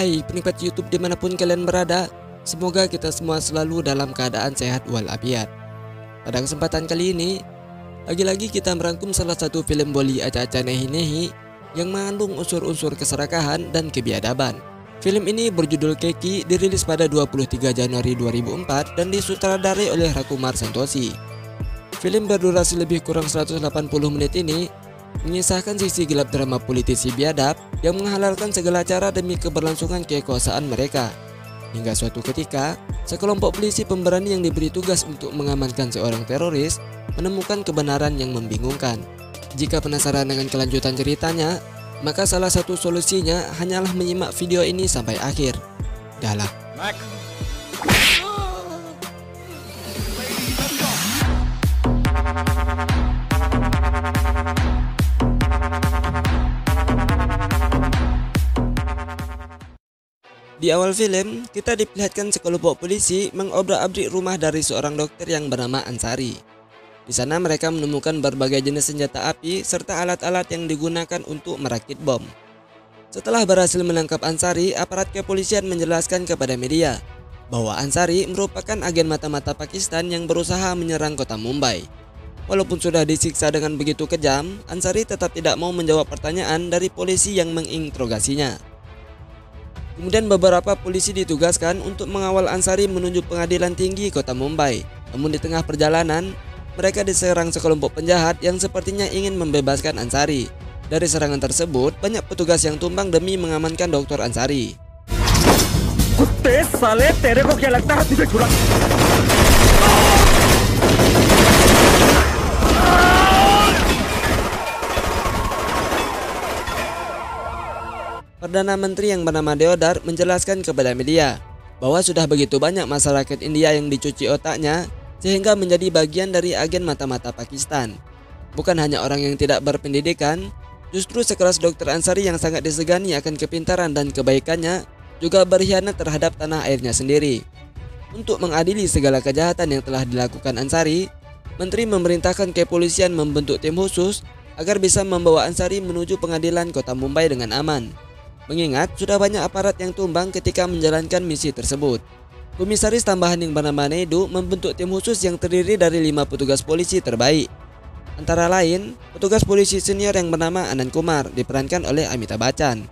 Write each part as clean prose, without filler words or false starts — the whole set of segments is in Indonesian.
Hai penikmat YouTube dimanapun kalian berada, semoga kita semua selalu dalam keadaan sehat walafiat. Pada kesempatan kali ini, lagi-lagi kita merangkum salah satu film Bollywood acak-acak nehi-nehi yang mengandung unsur-unsur keserakahan dan kebiadaban. Film ini berjudul Keki, dirilis pada 23 Januari 2004 dan disutradarai oleh Rakumar Santoshi. Film berdurasi lebih kurang 180 menit ini mengisahkan sisi gelap drama politisi biadab yang menghalalkan segala cara demi keberlangsungan kekuasaan mereka. Hingga suatu ketika, sekelompok polisi pemberani yang diberi tugas untuk mengamankan seorang teroris menemukan kebenaran yang membingungkan. Jika penasaran dengan kelanjutan ceritanya, maka salah satu solusinya hanyalah menyimak video ini sampai akhir. Dahlah. Di awal film, kita diperlihatkan sekelompok polisi mengobrak-abrik rumah dari seorang dokter yang bernama Ansari. Di sana mereka menemukan berbagai jenis senjata api serta alat-alat yang digunakan untuk merakit bom. Setelah berhasil menangkap Ansari, aparat kepolisian menjelaskan kepada media bahwa Ansari merupakan agen mata-mata Pakistan yang berusaha menyerang kota Mumbai. Walaupun sudah disiksa dengan begitu kejam, Ansari tetap tidak mau menjawab pertanyaan dari polisi yang menginterogasinya. Kemudian beberapa polisi ditugaskan untuk mengawal Ansari menuju pengadilan tinggi kota Mumbai. Namun di tengah perjalanan, mereka diserang sekelompok penjahat yang sepertinya ingin membebaskan Ansari. Dari serangan tersebut, banyak petugas yang tumbang demi mengamankan Dr. Ansari. Kutte sale, tere ko kya lagta hai tujhe chura? Perdana Menteri yang bernama Deodar menjelaskan kepada media bahwa sudah begitu banyak masyarakat India yang dicuci otaknya sehingga menjadi bagian dari agen mata-mata Pakistan. Bukan hanya orang yang tidak berpendidikan, justru sekelas Dr. Ansari yang sangat disegani akan kepintaran dan kebaikannya juga berkhianat terhadap tanah airnya sendiri. Untuk mengadili segala kejahatan yang telah dilakukan Ansari, Menteri memerintahkan kepolisian membentuk tim khusus agar bisa membawa Ansari menuju pengadilan kota Mumbai dengan aman. Mengingat sudah banyak aparat yang tumbang ketika menjalankan misi tersebut. Komisaris tambahan yang bernama Naidu membentuk tim khusus yang terdiri dari 5 petugas polisi terbaik. Antara lain, petugas polisi senior yang bernama Anand Kumar diperankan oleh Amitabh Bachchan.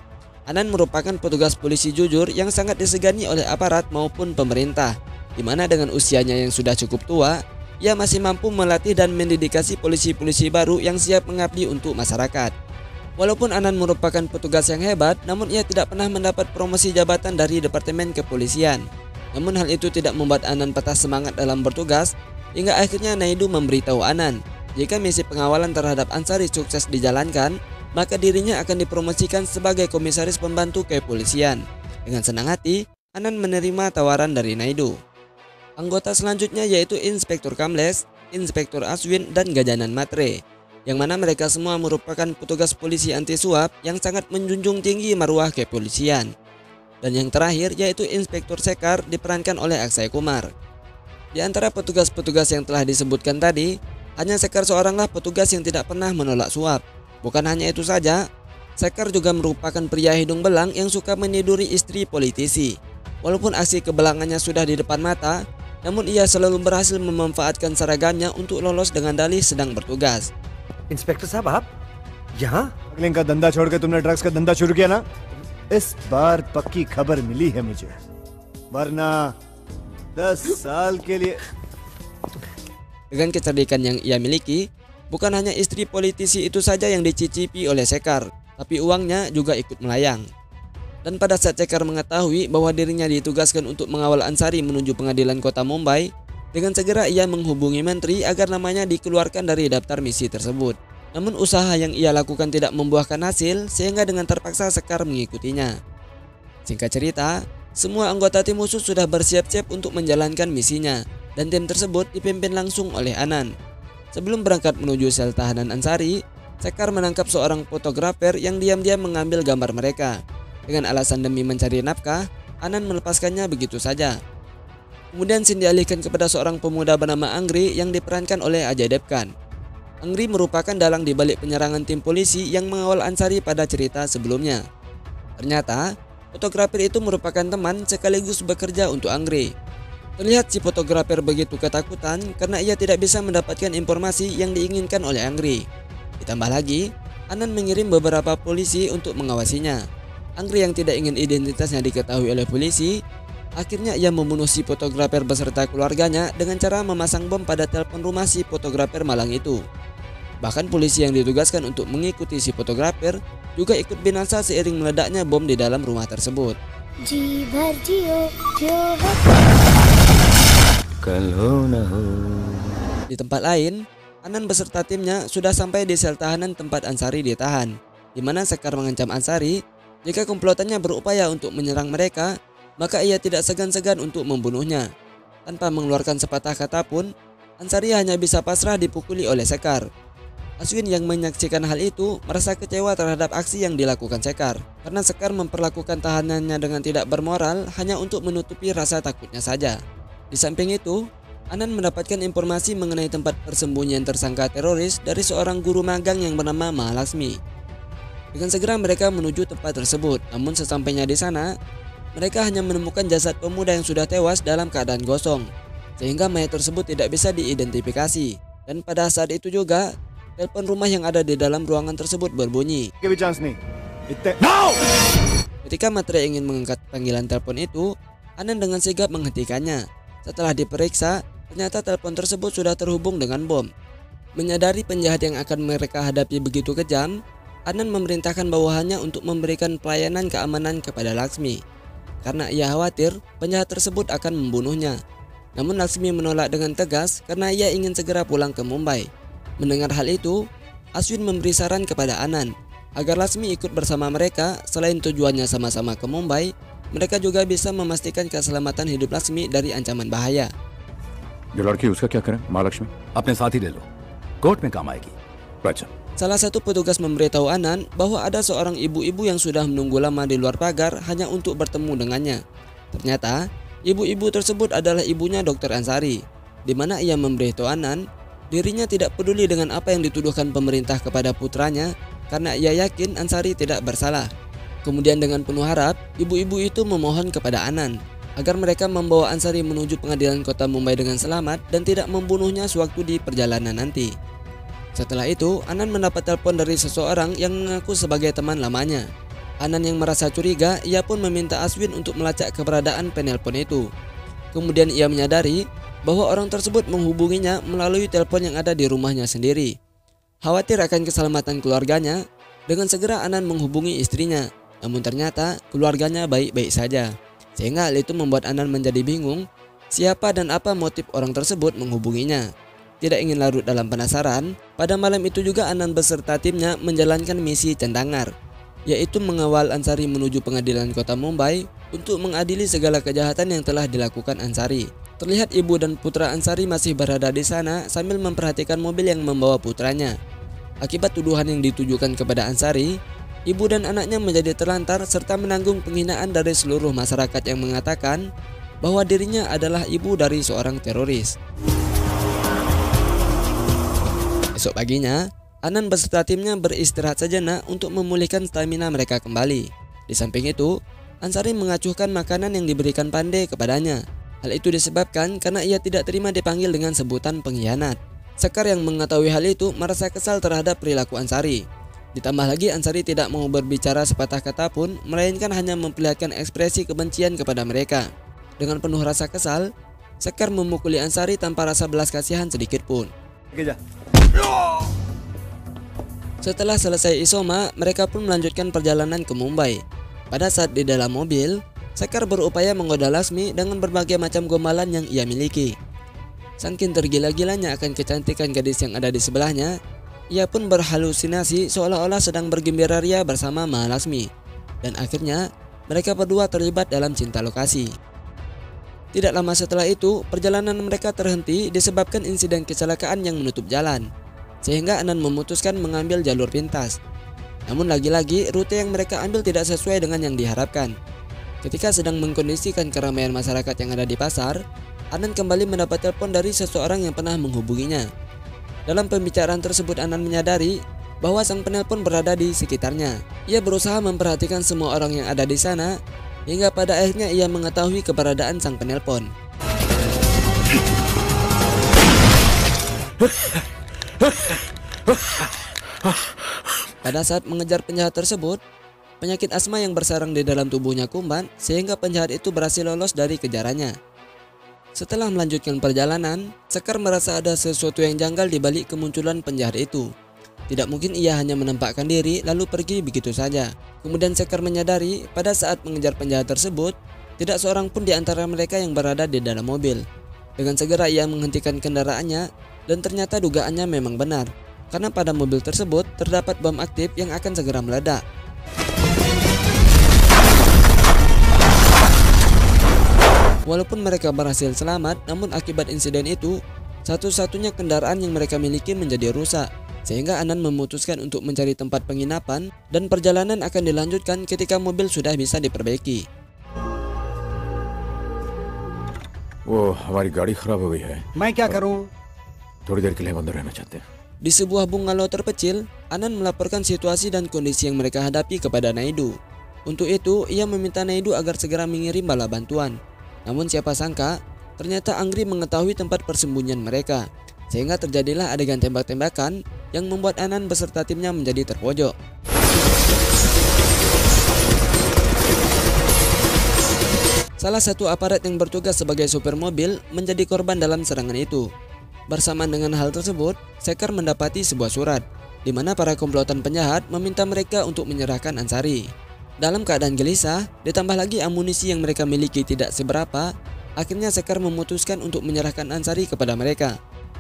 Anand merupakan petugas polisi jujur yang sangat disegani oleh aparat maupun pemerintah, di mana dengan usianya yang sudah cukup tua, ia masih mampu melatih dan mendedikasi polisi-polisi baru yang siap mengabdi untuk masyarakat. Walaupun Anand merupakan petugas yang hebat, namun ia tidak pernah mendapat promosi jabatan dari Departemen Kepolisian. Namun hal itu tidak membuat Anand patah semangat dalam bertugas, hingga akhirnya Naidu memberitahu Anand, jika misi pengawalan terhadap Ansari sukses dijalankan, maka dirinya akan dipromosikan sebagai komisaris pembantu kepolisian. Dengan senang hati, Anand menerima tawaran dari Naidu. Anggota selanjutnya yaitu Inspektur Kamles, Inspektur Aswin, dan Gajanan Matre, yang mana mereka semua merupakan petugas polisi anti suap yang sangat menjunjung tinggi marwah kepolisian. Dan yang terakhir yaitu Inspektur Sekar diperankan oleh Akshay Kumar. Di antara petugas-petugas yang telah disebutkan tadi, hanya Sekar seoranglah petugas yang tidak pernah menolak suap. Bukan hanya itu saja, Sekar juga merupakan pria hidung belang yang suka meniduri istri politisi. Walaupun aksi kebelangannya sudah di depan mata, namun ia selalu berhasil memanfaatkan seragamnya untuk lolos dengan dalih sedang bertugas. Inspector साहब आप यहाँ स्मगलिंग का धंधा छोड़ के तुमने ड्रग्स का धंधा शुरू किया ना? इस बार पक्की खबर मिली है मुझे, वरना 10 साल के लिए. Dengan kecerdikan yang ia miliki, bukan hanya istri politisi itu saja yang dicicipi oleh Sekar, tapi uangnya juga ikut melayang. Dan pada saat Sekar mengetahui bahwa dirinya ditugaskan untuk mengawal Ansari menuju pengadilan kota Mumbai, dengan segera ia menghubungi menteri agar namanya dikeluarkan dari daftar misi tersebut. Namun usaha yang ia lakukan tidak membuahkan hasil sehingga dengan terpaksa Sekar mengikutinya. Singkat cerita, semua anggota tim khusus sudah bersiap-siap untuk menjalankan misinya dan tim tersebut dipimpin langsung oleh Anand. Sebelum berangkat menuju sel tahanan Ansari, Sekar menangkap seorang fotografer yang diam-diam mengambil gambar mereka. Dengan alasan demi mencari nafkah, Anand melepaskannya begitu saja. Kemudian scene dialihkan kepada seorang pemuda bernama Angri yang diperankan oleh Ajay Devgan. Angri merupakan dalang di balik penyerangan tim polisi yang mengawal Ansari pada cerita sebelumnya. Ternyata, fotografer itu merupakan teman sekaligus bekerja untuk Anggrek. Terlihat si fotografer begitu ketakutan karena ia tidak bisa mendapatkan informasi yang diinginkan oleh Anggrek. Ditambah lagi, Anan mengirim beberapa polisi untuk mengawasinya. Anggrek yang tidak ingin identitasnya diketahui oleh polisi, akhirnya ia membunuh si fotografer beserta keluarganya dengan cara memasang bom pada telepon rumah si fotografer malang itu. Bahkan polisi yang ditugaskan untuk mengikuti si fotografer juga ikut binasa seiring meledaknya bom di dalam rumah tersebut. Di tempat lain, Anan beserta timnya sudah sampai di sel tahanan tempat Ansari ditahan, di mana Sekar mengancam Ansari jika komplotannya berupaya untuk menyerang mereka, maka ia tidak segan-segan untuk membunuhnya. Tanpa mengeluarkan sepatah kata pun, Ansari hanya bisa pasrah dipukuli oleh Sekar. Aswin yang menyaksikan hal itu merasa kecewa terhadap aksi yang dilakukan Sekar, karena Sekar memperlakukan tahanannya dengan tidak bermoral hanya untuk menutupi rasa takutnya saja. Di samping itu, Anan mendapatkan informasi mengenai tempat persembunyian tersangka teroris dari seorang guru magang yang bernama Mahalasmi. Dengan segera mereka menuju tempat tersebut, namun sesampainya di sana, mereka hanya menemukan jasad pemuda yang sudah tewas dalam keadaan gosong, sehingga mayat tersebut tidak bisa diidentifikasi. Dan pada saat itu juga, telepon rumah yang ada di dalam ruangan tersebut berbunyi. Ketika Matre ingin mengangkat panggilan telepon itu, Anan dengan sigap menghentikannya. Setelah diperiksa, ternyata telepon tersebut sudah terhubung dengan bom. Menyadari penjahat yang akan mereka hadapi begitu kejam, Anan memerintahkan bawahannya untuk memberikan pelayanan keamanan kepada Laksmi, karena ia khawatir penjahat tersebut akan membunuhnya. Namun Laksmi menolak dengan tegas karena ia ingin segera pulang ke Mumbai. Mendengar hal itu, Aswin memberi saran kepada Anan agar Laksmi ikut bersama mereka. Selain tujuannya sama-sama ke Mumbai, mereka juga bisa memastikan keselamatan hidup Laksmi dari ancaman bahaya. जो लड़की उसका क्या करें महालक्ष्मी अपने साथ ही ले लो कोर्ट में काम आएगी baca. Salah satu petugas memberitahu Anan bahwa ada seorang ibu-ibu yang sudah menunggu lama di luar pagar hanya untuk bertemu dengannya. Ternyata, ibu-ibu tersebut adalah ibunya Dr. Ansari, di mana ia memberitahu Anan dirinya tidak peduli dengan apa yang dituduhkan pemerintah kepada putranya karena ia yakin Ansari tidak bersalah. Kemudian dengan penuh harap, ibu-ibu itu memohon kepada Anan agar mereka membawa Ansari menuju pengadilan kota Mumbai dengan selamat dan tidak membunuhnya sewaktu di perjalanan nanti. Setelah itu, Anan mendapat telepon dari seseorang yang mengaku sebagai teman lamanya. Anan yang merasa curiga, ia pun meminta Aswin untuk melacak keberadaan penelpon itu. Kemudian ia menyadari bahwa orang tersebut menghubunginya melalui telepon yang ada di rumahnya sendiri. Khawatir akan keselamatan keluarganya, dengan segera Anan menghubungi istrinya. Namun ternyata keluarganya baik-baik saja. Sehingga hal itu membuat Anan menjadi bingung siapa dan apa motif orang tersebut menghubunginya. Tidak ingin larut dalam penasaran, pada malam itu juga Anan beserta timnya menjalankan misi Centangar, yaitu mengawal Ansari menuju pengadilan kota Mumbai untuk mengadili segala kejahatan yang telah dilakukan Ansari. Terlihat ibu dan putra Ansari masih berada di sana sambil memperhatikan mobil yang membawa putranya. Akibat tuduhan yang ditujukan kepada Ansari, ibu dan anaknya menjadi terlantar serta menanggung penghinaan dari seluruh masyarakat yang mengatakan bahwa dirinya adalah ibu dari seorang teroris. Esok paginya, Anan beserta timnya beristirahat sejenak untuk memulihkan stamina mereka kembali. Di samping itu, Ansari mengacuhkan makanan yang diberikan Pandey kepadanya. Hal itu disebabkan karena ia tidak terima dipanggil dengan sebutan pengkhianat. Sekar yang mengetahui hal itu merasa kesal terhadap perilaku Ansari. Ditambah lagi Ansari tidak mau berbicara sepatah kata pun, melainkan hanya memperlihatkan ekspresi kebencian kepada mereka. Dengan penuh rasa kesal, Sekar memukuli Ansari tanpa rasa belas kasihan sedikit pun. Setelah selesai isoma, mereka pun melanjutkan perjalanan ke Mumbai. Pada saat di dalam mobil, Sekar berupaya menggoda Laksmi dengan berbagai macam gombalan yang ia miliki. Saking tergila-gilanya akan kecantikan gadis yang ada di sebelahnya, ia pun berhalusinasi seolah-olah sedang bergembira ria bersama Mahalasmi. Dan akhirnya, mereka berdua terlibat dalam cinta lokasi. Tidak lama setelah itu, perjalanan mereka terhenti disebabkan insiden kecelakaan yang menutup jalan, sehingga Anan memutuskan mengambil jalur pintas. Namun lagi-lagi rute yang mereka ambil tidak sesuai dengan yang diharapkan. Ketika sedang mengkondisikan keramaian masyarakat yang ada di pasar, Anan kembali mendapat telepon dari seseorang yang pernah menghubunginya. Dalam pembicaraan tersebut Anan menyadari bahwa sang penelpon berada di sekitarnya. Ia berusaha memperhatikan semua orang yang ada di sana, hingga pada akhirnya ia mengetahui keberadaan sang penelpon. Pada saat mengejar penjahat tersebut, penyakit asma yang bersarang di dalam tubuhnya kumat sehingga penjahat itu berhasil lolos dari kejarannya. Setelah melanjutkan perjalanan, Sekar merasa ada sesuatu yang janggal di balik kemunculan penjahat itu. Tidak mungkin ia hanya menampakkan diri lalu pergi begitu saja. Kemudian Sekar menyadari pada saat mengejar penjahat tersebut, tidak seorang pun di antara mereka yang berada di dalam mobil. Dengan segera ia menghentikan kendaraannya dan ternyata dugaannya memang benar. Karena pada mobil tersebut terdapat bom aktif yang akan segera meledak. Walaupun mereka berhasil selamat, namun akibat insiden itu, satu-satunya kendaraan yang mereka miliki menjadi rusak. Sehingga Anan memutuskan untuk mencari tempat penginapan dan perjalanan akan dilanjutkan ketika mobil sudah bisa diperbaiki. वो हमारी गाड़ी खराब हो गई है। मैं क्या करूं? थोड़ी देर के लिए अंदर रहना चाहते हैं। Di sebuah bungalow terpencil, Anan melaporkan situasi dan kondisi yang mereka hadapi kepada Naidu. Untuk itu, ia meminta Naidu agar segera mengirim bala bantuan. Namun siapa sangka, ternyata Anggri mengetahui tempat persembunyian mereka. Sehingga terjadilah adegan tembak-tembakan yang membuat Anan beserta timnya menjadi terpojok. Salah satu aparat yang bertugas sebagai supir mobil menjadi korban dalam serangan itu. Bersamaan dengan hal tersebut, Sekar mendapati sebuah surat di mana para komplotan penjahat meminta mereka untuk menyerahkan Ansari. Dalam keadaan gelisah, ditambah lagi amunisi yang mereka miliki tidak seberapa, akhirnya Sekar memutuskan untuk menyerahkan Ansari kepada mereka.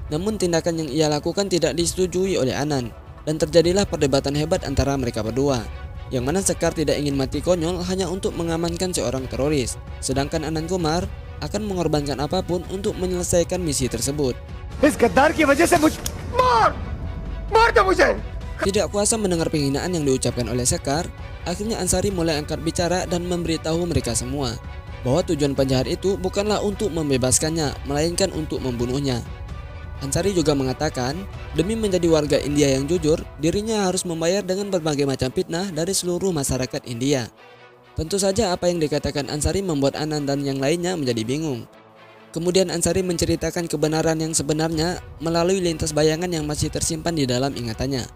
Namun tindakan yang ia lakukan tidak disetujui oleh Anan, dan terjadilah perdebatan hebat antara mereka berdua, yang mana Sekar tidak ingin mati konyol hanya untuk mengamankan seorang teroris, sedangkan Anand Kumar akan mengorbankan apapun untuk menyelesaikan misi tersebut. इस गद्दार की वजह से मार दो मुझे। Tidak kuasa mendengar penghinaan yang diucapkan oleh Sekar, akhirnya Ansari mulai angkat bicara dan memberitahu mereka semua bahwa tujuan penjahat itu bukanlah untuk membebaskannya, melainkan untuk membunuhnya. Ansari juga mengatakan, demi menjadi warga India yang jujur, dirinya harus membayar dengan berbagai macam fitnah dari seluruh masyarakat India. Tentu saja apa yang dikatakan Ansari membuat Anand dan yang lainnya menjadi bingung. Kemudian Ansari menceritakan kebenaran yang sebenarnya melalui lintas bayangan yang masih tersimpan di dalam ingatannya.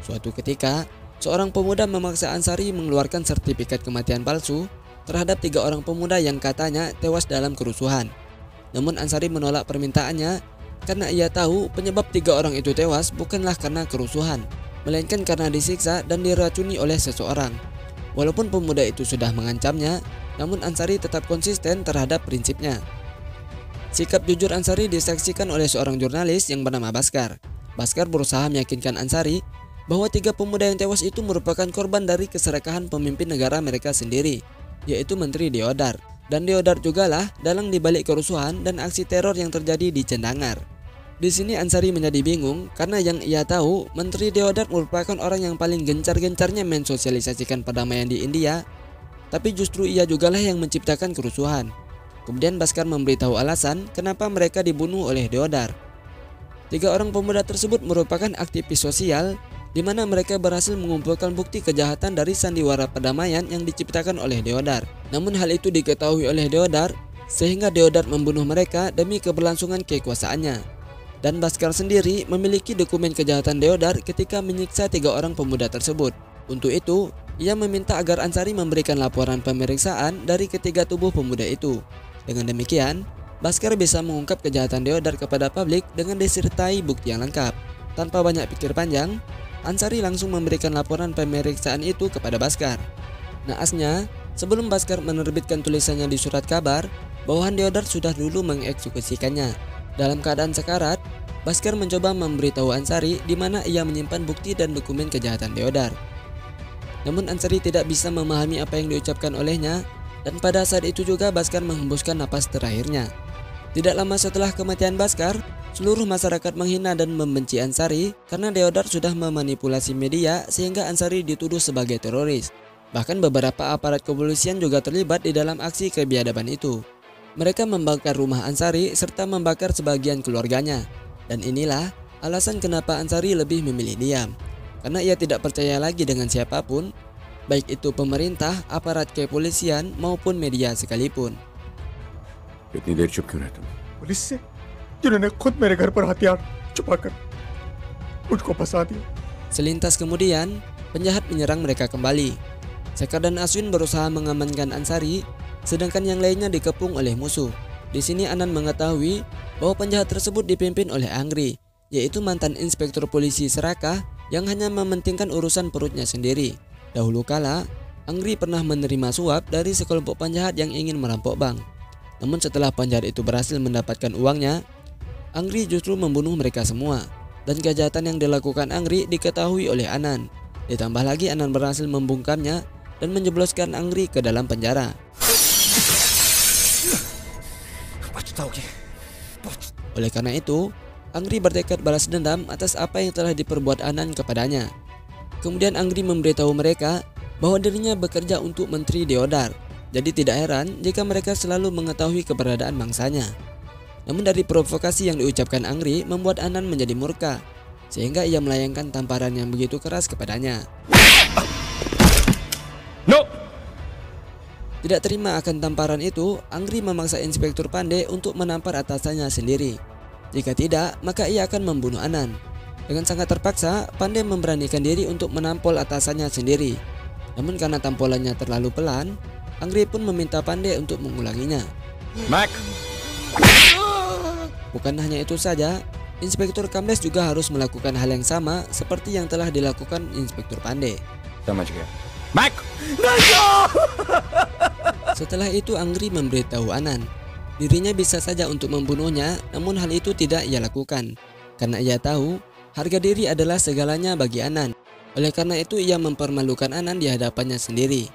Suatu ketika, seorang pemuda memaksa Ansari mengeluarkan sertifikat kematian palsu terhadap 3 orang pemuda yang katanya tewas dalam kerusuhan. Namun Ansari menolak permintaannya karena ia tahu penyebab 3 orang itu tewas bukanlah karena kerusuhan, melainkan karena disiksa dan diracuni oleh seseorang. Walaupun pemuda itu sudah mengancamnya, namun Ansari tetap konsisten terhadap prinsipnya. Sikap jujur Ansari disaksikan oleh seorang jurnalis yang bernama Baskar. Baskar berusaha meyakinkan Ansari bahwa 3 pemuda yang tewas itu merupakan korban dari keserakahan pemimpin negara mereka sendiri, yaitu Menteri Deodar. Dan Deodar jugalah dalang dibalik kerusuhan dan aksi teror yang terjadi di Cendangar. Di sini Ansari menjadi bingung karena yang ia tahu Menteri Deodar merupakan orang yang paling gencar-gencarnya mensosialisasikan perdamaian di India, tapi justru ia jugalah yang menciptakan kerusuhan. Kemudian Baskar memberitahu alasan kenapa mereka dibunuh oleh Deodar. 3 orang pemuda tersebut merupakan aktivis sosial di mana mereka berhasil mengumpulkan bukti kejahatan dari sandiwara perdamaian yang diciptakan oleh Deodar. Namun hal itu diketahui oleh Deodar sehingga Deodar membunuh mereka demi keberlangsungan kekuasaannya. Dan Baskar sendiri memiliki dokumen kejahatan Deodar ketika menyiksa 3 orang pemuda tersebut. Untuk itu, ia meminta agar Ansari memberikan laporan pemeriksaan dari ketiga tubuh pemuda itu. Dengan demikian, Baskar bisa mengungkap kejahatan Deodar kepada publik dengan disertai bukti yang lengkap. Tanpa banyak pikir panjang, Ansari langsung memberikan laporan pemeriksaan itu kepada Baskar. Naasnya, sebelum Baskar menerbitkan tulisannya di surat kabar, bawahan Deodar sudah dulu mengeksekusikannya. Dalam keadaan sekarat, Baskar mencoba memberitahu Ansari di mana ia menyimpan bukti dan dokumen kejahatan Deodar. Namun Ansari tidak bisa memahami apa yang diucapkan olehnya, dan pada saat itu juga Baskar menghembuskan napas terakhirnya. Tidak lama setelah kematian Baskar, seluruh masyarakat menghina dan membenci Ansari karena Deodar sudah memanipulasi media sehingga Ansari dituduh sebagai teroris. Bahkan beberapa aparat kepolisian juga terlibat di dalam aksi kebiadaban itu. Mereka membakar rumah Ansari serta membakar sebagian keluarganya. Dan inilah alasan kenapa Ansari lebih memilih diam. Karena ia tidak percaya lagi dengan siapapun, baik itu pemerintah, aparat kepolisian maupun media sekalipun. इतनी देर चुप क्यों रहे तुम? पुलिस से जिन्होंने खुद मेरे घर पर हथियार छुपाकर मुझको फंसा दिया। Selintas kemudian, penjahat menyerang mereka kembali. Sekar dan Aswin berusaha mengamankan Ansari, sedangkan yang lainnya dikepung oleh musuh. Di sini Anan mengetahui bahwa penjahat tersebut dipimpin oleh Anggri, yaitu mantan inspektur polisi serakah yang hanya mementingkan urusan perutnya sendiri. Dahulu kala, Anggri pernah menerima suap dari sekelompok penjahat yang ingin merampok bank. Namun setelah penjahat itu berhasil mendapatkan uangnya, Anggri justru membunuh mereka semua. Dan kejahatan yang dilakukan Anggri diketahui oleh Anan. Ditambah lagi Anan berhasil membungkamnya dan menjebloskan Anggri ke dalam penjara. Oleh karena itu, Anggri bertekad balas dendam atas apa yang telah diperbuat Anan kepadanya. Kemudian Anggri memberitahu mereka bahwa dirinya bekerja untuk Menteri Deodar. Jadi tidak heran jika mereka selalu mengetahui keberadaan mangsanya. Namun dari provokasi yang diucapkan Anggri membuat Anan menjadi murka, sehingga ia melayangkan tamparan yang begitu keras kepadanya. No! Tidak terima akan tamparan itu, Anggri memaksa Inspektur Pandey untuk menampar atasannya sendiri. Jika tidak, maka ia akan membunuh Anan. Dengan sangat terpaksa, Pandey memberanikan diri untuk menampol atasannya sendiri. Namun karena tampolannya terlalu pelan, Anggri pun meminta Pandey untuk mengulanginya. Mac! Bukan hanya itu saja, Inspektur Kamles juga harus melakukan hal yang sama seperti yang telah dilakukan Inspektur Pandey. समझ गया। Mac! Setelah itu Anggri memberitahu Anan, dirinya bisa saja untuk membunuhnya, namun hal itu tidak ia lakukan. Karena ia tahu, harga diri adalah segalanya bagi Anan. Oleh karena itu ia mempermalukan Anan di hadapannya sendiri.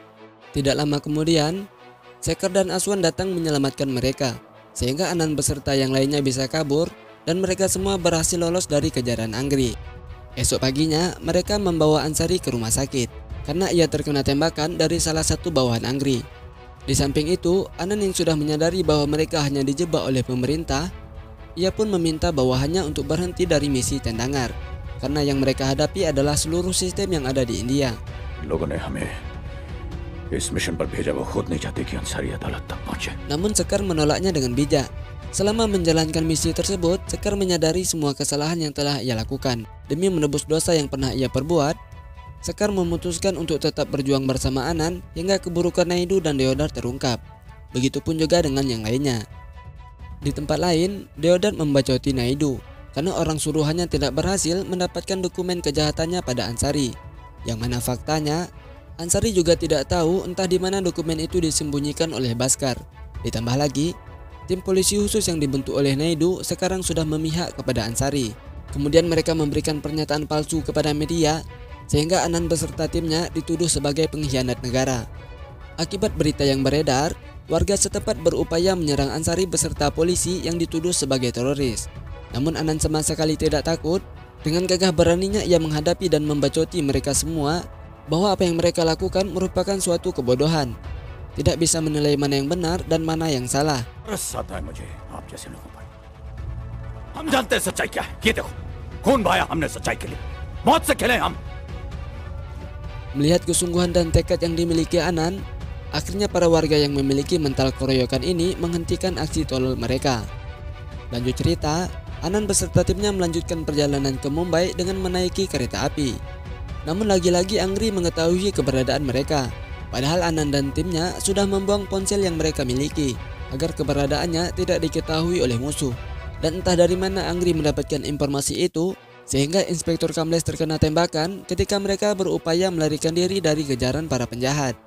Tidak lama kemudian, Sekar dan Aswan datang menyelamatkan mereka, sehingga Anan beserta yang lainnya bisa kabur dan mereka semua berhasil lolos dari kejaran Anggri. Esok paginya mereka membawa Ansari ke rumah sakit karena ia terkena tembakan dari salah satu bawahan Anggri. Di samping itu, Anan yang sudah menyadari bahwa mereka hanya dijebak oleh pemerintah, ia pun meminta bawahannya untuk berhenti dari misi tendangar karena yang mereka hadapi adalah seluruh sistem yang ada di India. लोगों ने हमें इस मिशन पर भेजा, वो खुद नहीं चाहते कि अंसारी अदालत तक पहुंचे। Namun Sekar menolaknya dengan bijak. Selama menjalankan misi tersebut, Sekar menyadari semua kesalahan yang telah ia lakukan. Demi menebus dosa yang pernah ia perbuat, Sekar memutuskan untuk tetap berjuang bersama Anan hingga keburukan Naidu dan Deodar terungkap. Begitupun juga dengan yang lainnya. Di tempat lain, Deodar membacoti Naidu karena orang suruhannya tidak berhasil mendapatkan dokumen kejahatannya pada Ansari. Yang mana faktanya, Ansari juga tidak tahu entah di mana dokumen itu disembunyikan oleh Baskar. Ditambah lagi, tim polisi khusus yang dibentuk oleh Naidu sekarang sudah memihak kepada Ansari. Kemudian mereka memberikan pernyataan palsu kepada media, sehingga Anan beserta timnya dituduh sebagai pengkhianat negara. Akibat berita yang beredar, warga setempat berupaya menyerang Ansari beserta polisi yang dituduh sebagai teroris. Namun Anan sama sekali tidak takut. Dengan gagah beraninya ia menghadapi dan membacoti mereka semua bahwa apa yang mereka lakukan merupakan suatu kebodohan. Tidak bisa menilai mana yang benar dan mana yang salah. रस आता है मुझे आप जैसे लोगों पर। हम जानते हैं सच्चाई क्या है। ये देखो, खून बहाया हमने सच्चाई के लिए, मौत से खेले हम। Melihat kesungguhan dan tekad yang dimiliki Anan, akhirnya para warga yang memiliki mental keroyokan ini menghentikan aksi tolol mereka. Lanjut cerita, Anan beserta timnya melanjutkan perjalanan ke Mumbai dengan menaiki kereta api. Namun lagi-lagi Anggri mengetahui keberadaan mereka. Padahal Anan dan timnya sudah membuang ponsel yang mereka miliki agar keberadaannya tidak diketahui oleh musuh. Dan entah dari mana Anggri mendapatkan informasi itu, sehingga Inspektur Kamles terkena tembakan ketika mereka berupaya melarikan diri dari kejaran para penjahat.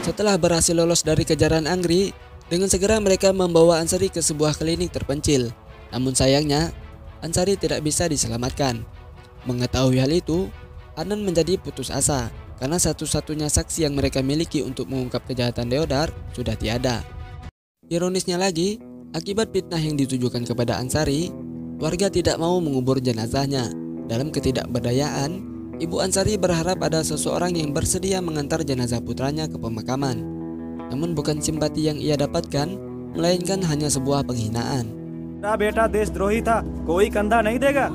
Setelah berhasil lolos dari kejaran Anggri, dengan segera mereka membawa Ansari ke sebuah klinik terpencil. Namun sayangnya, Ansari tidak bisa diselamatkan. Mengetahui hal itu, Anan menjadi putus asa karena satu-satunya saksi yang mereka miliki untuk mengungkap kejahatan Deodar sudah tiada. Ironisnya lagi, akibat fitnah yang ditujukan kepada Ansari, warga tidak mau mengubur jenazahnya. Dalam ketidakberdayaan, Ibu Ansari berharap ada seseorang yang bersedia mengantar jenazah putranya ke pemakaman. Namun bukan simpati yang ia dapatkan, melainkan hanya sebuah penghinaan. छोटा बेटा देशद्रोही था, कोई कंधा नहीं देगा.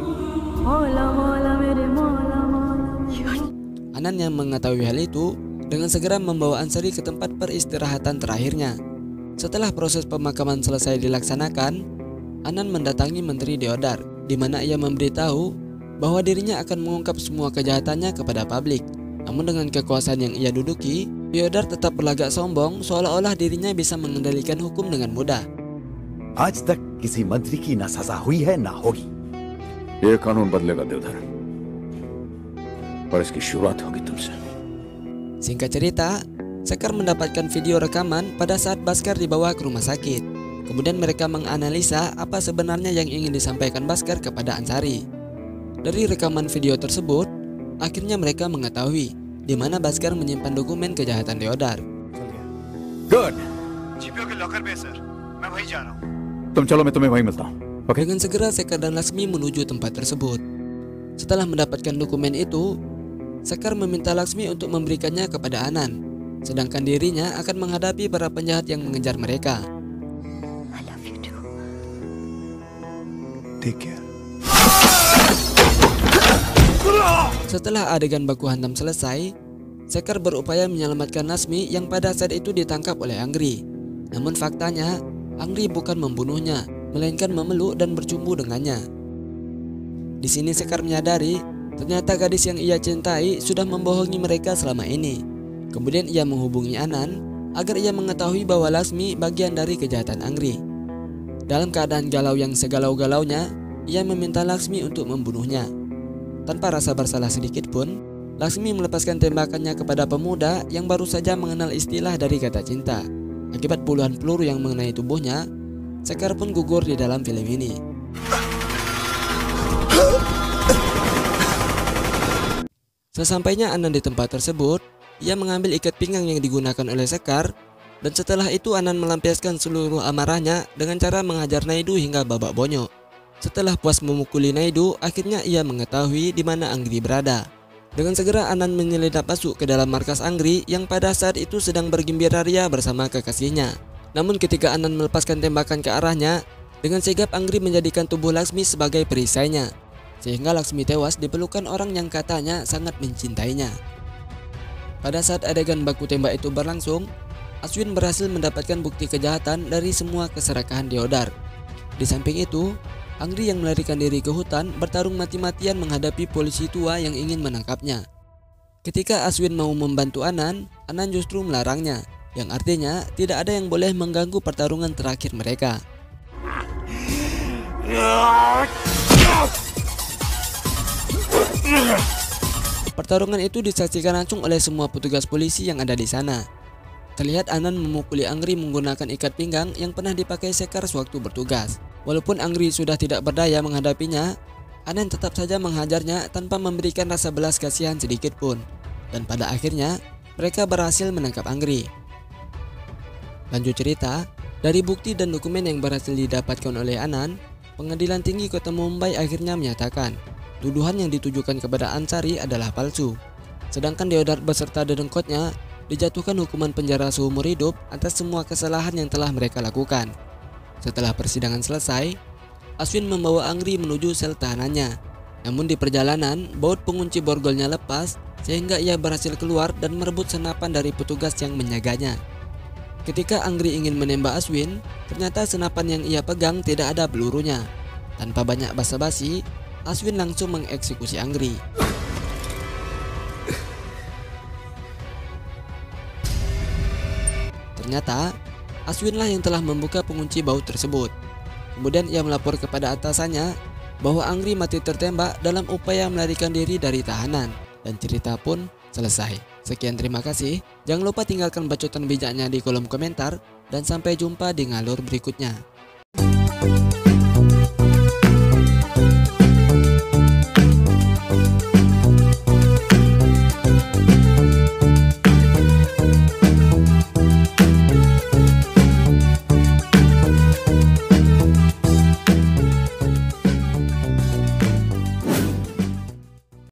Anan yang mengetahui hal itu dengan segera membawa Ansari ke tempat peristirahatan terakhirnya. Setelah proses pemakaman selesai dilaksanakan, Anan mendatangi Menteri Deodar, di mana ia memberitahu bahwa dirinya akan mengungkap semua kejahatannya kepada publik. Namun dengan kekuasaan yang ia duduki, Deodar tetap berlagak sombong seolah-olah dirinya bisa mengendalikan hukum dengan mudah. आज तक किसी मंत्री की ना सजा हुई है ना होगी. ये कानून बदलेगा देवधर, पर इसकी शुरुआत होगी तुमसे. Singkat cerita, Sekar mendapatkan video rekaman pada saat Bhaskar dibawa ke rumah sakit. Kemudian mereka menganalisa apa sebenarnya yang ingin disampaikan Bhaskar kepada Ansari. Dari rekaman video tersebut, akhirnya mereka mengetahui di mana Bhaskar menyimpan dokumen kejahatan Deodar. Good. GPO के लॉकर पे सर, मैं वहीं जा रहा हूँ. तुम चलो, मैं तुम्हें वहीं मिलता हूँ. Oke. Dengan segera Sekar dan Laksmi menuju tempat tersebut. Setelah mendapatkan dokumen itu, Sekar meminta Laksmi untuk memberikannya kepada Anan, sedangkan dirinya akan menghadapi para penjahat yang mengejar mereka. Take care. Setelah adegan baku hantam selesai, Sekar berupaya menyelamatkan Laksmi yang pada saat itu ditangkap oleh Anggri. Namun faktanya, Anggri bukan membunuhnya, melainkan memeluk dan bercumbu dengannya. Di sini Sekar menyadari ternyata gadis yang ia cintai sudah membohongi mereka selama ini. Kemudian ia menghubungi Anan agar ia mengetahui bahwa Laksmi bagian dari kejahatan Anggri. Dalam keadaan galau yang segalau-galaunya, ia meminta Laksmi untuk membunuhnya. Tanpa rasa bersalah sedikit pun, Laksmi melepaskan tembakannya kepada pemuda yang baru saja mengenal istilah dari kata cinta. Akibat puluhan peluru yang mengenai tubuhnya, Sekar pun gugur di dalam film ini. Sesampainya Anan di tempat tersebut, ia mengambil ikat pinggang yang digunakan oleh Sekar, dan setelah itu Anan melampiaskan seluruh amarahnya dengan cara menghajar Naidu hingga babak bonyok. Setelah puas memukuli Naidu, akhirnya ia mengetahui di mana Anggri berada. Dengan segera Anan menyelinap masuk ke dalam markas Anggri yang pada saat itu sedang bergembira ria bersama kekasihnya. Namun ketika Anan melepaskan tembakan ke arahnya, dengan sigap Anggri menjadikan tubuh Laksmi sebagai perisainya, sehingga Laksmi tewas dipelukan orang yang katanya sangat mencintainya. Pada saat adegan baku tembak itu berlangsung, Aswin berhasil mendapatkan bukti kejahatan dari semua keserakahan Deodar. Di samping itu, Anggri yang melarikan diri ke hutan bertarung mati-matian menghadapi polisi tua yang ingin menangkapnya. Ketika Aswin mau membantu Anan, Anan justru melarangnya, yang artinya tidak ada yang boleh mengganggu pertarungan terakhir mereka. Pertarungan itu disaksikan langsung oleh semua petugas polisi yang ada di sana. Terlihat Anan memukuli Anggri menggunakan ikat pinggang yang pernah dipakai Sekar sewaktu bertugas. Walaupun Anggri sudah tidak berdaya menghadapinya, Anan tetap saja menghajarnya tanpa memberikan rasa belas kasihan sedikit pun. Dan pada akhirnya, mereka berhasil menangkap Anggri. Lanjut cerita, dari bukti dan dokumen yang berhasil didapatkan oleh Anan, Pengadilan Tinggi Kota Mumbai akhirnya menyatakan tuduhan yang ditujukan kepada Ansari adalah palsu. Sedangkan Deodar beserta dedengkotnya dijatuhkan hukuman penjara seumur hidup atas semua kesalahan yang telah mereka lakukan. Setelah persidangan selesai, Aswin membawa Anggri menuju sel tahanannya. Namun di perjalanan, baut pengunci borgolnya lepas sehingga ia berhasil keluar dan merebut senapan dari petugas yang menjaganya. Ketika Anggri ingin menembak Aswin, ternyata senapan yang ia pegang tidak ada pelurunya. Tanpa banyak basa-basi, Aswin langsung mengeksekusi Anggri. Ternyata Aswinlah yang telah membuka pengunci baut tersebut. Kemudian ia melapor kepada atasannya bahwa Anggri mati tertembak dalam upaya melarikan diri dari tahanan. Dan cerita pun selesai. Sekian, terima kasih. Jangan lupa tinggalkan bacotan bijaknya di kolom komentar. Dan sampai jumpa di ngalur berikutnya.